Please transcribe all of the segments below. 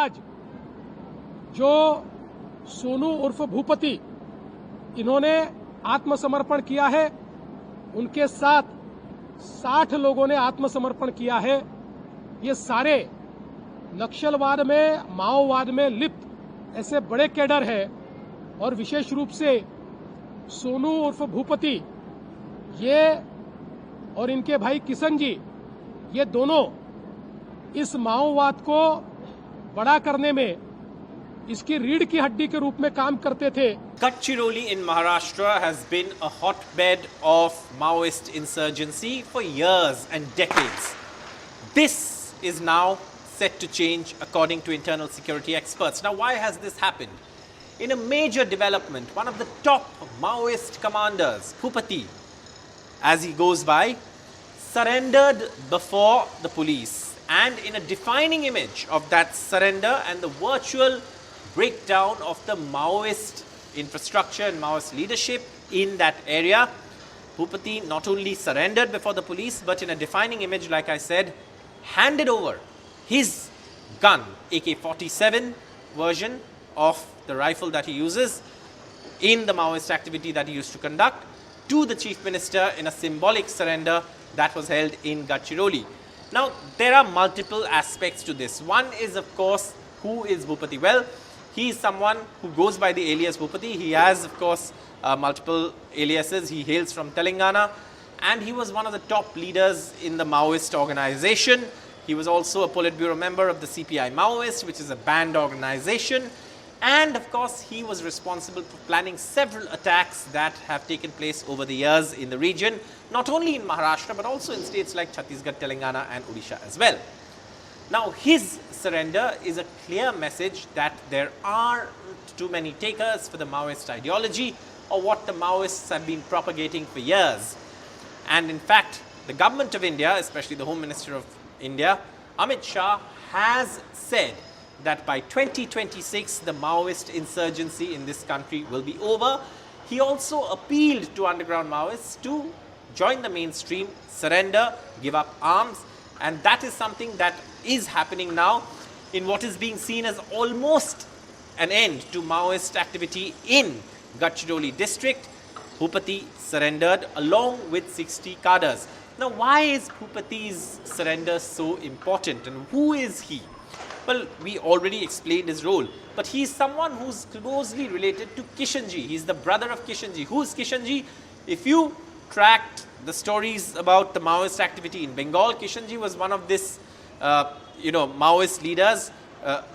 आज जो सोनू उर्फ भूपति इन्होंने आत्मसमर्पण किया है, उनके साथ 60 लोगों ने आत्मसमर्पण किया है। ये सारे नक्सलवाद में, माओवाद में लिप्त ऐसे बड़े कैडर हैं और विशेष रूप से सोनू उर्फ भूपति ये और इनके भाई किशन जी, ये दोनों इस माओवाद को बड़ा करने में इसकी रीढ़ की हड्डी के रूप में काम करते थे। Gadchiroli in Maharashtra has been a hotbed of Maoist insurgency for years and decades. This is now set to change according to internal security experts. Now, why has this happened? In a major development, one of the top Maoist commanders, Bhupati, as he goes by, surrendered before the police. And in a defining image of that surrender and the virtual breakdown of the Maoist infrastructure and Maoist leadership in that area, Bhupati not only surrendered before the police, but in a defining image, like I said, handed over his gun, AK-47 version of the rifle that he uses in the Maoist activity that he used to conduct, to the Chief Minister in a symbolic surrender that was held in Gadchiroli. Now, there are multiple aspects to this. One is, of course, who is Bhupati? Well, he is someone who goes by the alias Bhupati. He has, of course, multiple aliases. He hails from Telangana, and he was one of the top leaders in the Maoist organization. He was also a Politburo member of the CPI Maoist, which is a banned organization. And, of course, he was responsible for planning several attacks that have taken place over the years in the region, not only in Maharashtra, but also in states like Chhattisgarh, Telangana, and Odisha as well. Now, his surrender is a clear message that there aren't too many takers for the Maoist ideology or what the Maoists have been propagating for years. And in fact, the government of India, especially the Home Minister of India, Amit Shah, has said that by 2026, the Maoist insurgency in this country will be over. He also appealed to underground Maoists to join the mainstream, surrender, give up arms, and that is something that is happening now in what is being seen as almost an end to Maoist activity in Gadchiroli district. Bhupati surrendered along with 60 cadres. Now, why is Bhupati's surrender so important, and who is he? Well, we already explained his role, but he is someone who's closely related to Kishanji. He's the brother of Kishanji. Who is Kishanji? If you tracked the stories about the Maoist activity in Bengal, Kishanji was one of this, Maoist leaders.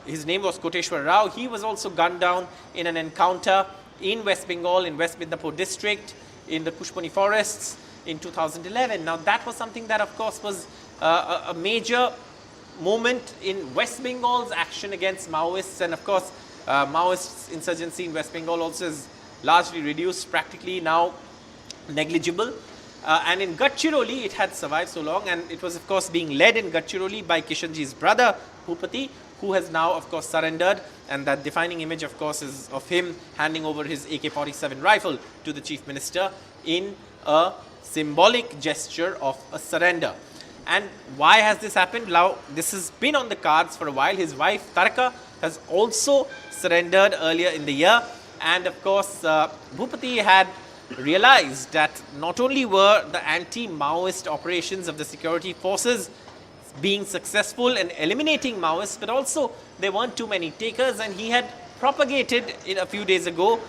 His name was Koteshwar Rao. He was also gunned down in an encounter in West Bengal, in West Midnapur district, in the Pushpani forests in 2011. Now, that was something that, of course, was a major moment in West Bengal's action against Maoists, and of course Maoist insurgency in West Bengal also is largely reduced, practically now negligible, and in Gadchiroli it had survived so long, and it was of course being led in Gadchiroli by Kishanji's brother Bhupati, who has now of course surrendered, and that defining image of course is of him handing over his AK-47 rifle to the Chief Minister in a symbolic gesture of a surrender. And why has this happened? Now, this has been on the cards for a while. His wife, Tarka, has also surrendered earlier in the year. And of course, Bhupati had realized that not only were the anti-Maoist operations of the security forces being successful in eliminating Maoists, but also there weren't too many takers. And he had propagated a few days ago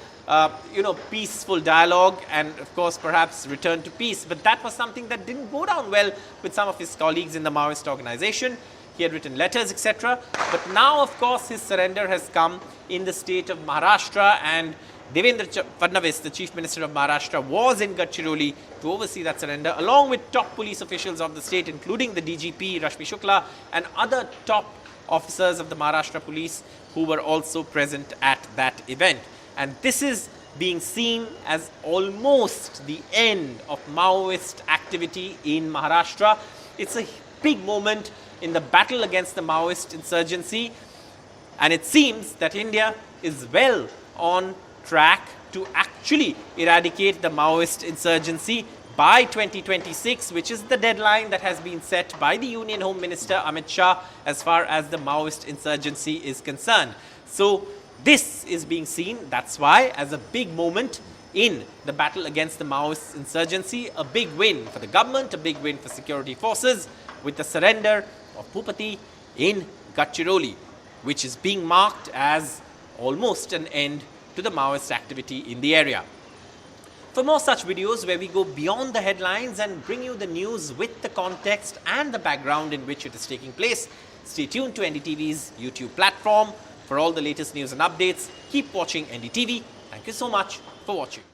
peaceful dialogue and, of course, perhaps return to peace. But that was something that didn't go down well with some of his colleagues in the Maoist organization. He had written letters, etc. But now, of course, his surrender has come in the state of Maharashtra, and Devendra Fadnavis, the Chief Minister of Maharashtra, was in Gadchiroli to oversee that surrender, along with top police officials of the state, including the DGP, Rashmi Shukla, and other top officers of the Maharashtra police who were also present at that event. And this is being seen as almost the end of Maoist activity in Maharashtra. It's a big moment in the battle against the Maoist insurgency, and it seems that India is well on track to actually eradicate the Maoist insurgency by 2026, which is the deadline that has been set by the Union Home Minister Amit Shah as far as the Maoist insurgency is concerned. So this is being seen, that's why, as a big moment in the battle against the Maoist insurgency, a big win for the government, a big win for security forces, with the surrender of Bhupati in Gadchiroli, which is being marked as almost an end to the Maoist activity in the area. For more such videos where we go beyond the headlines and bring you the news with the context and the background in which it is taking place, stay tuned to NDTV's YouTube platform for all the latest news and updates. Keep watching NDTV. Thank you so much for watching.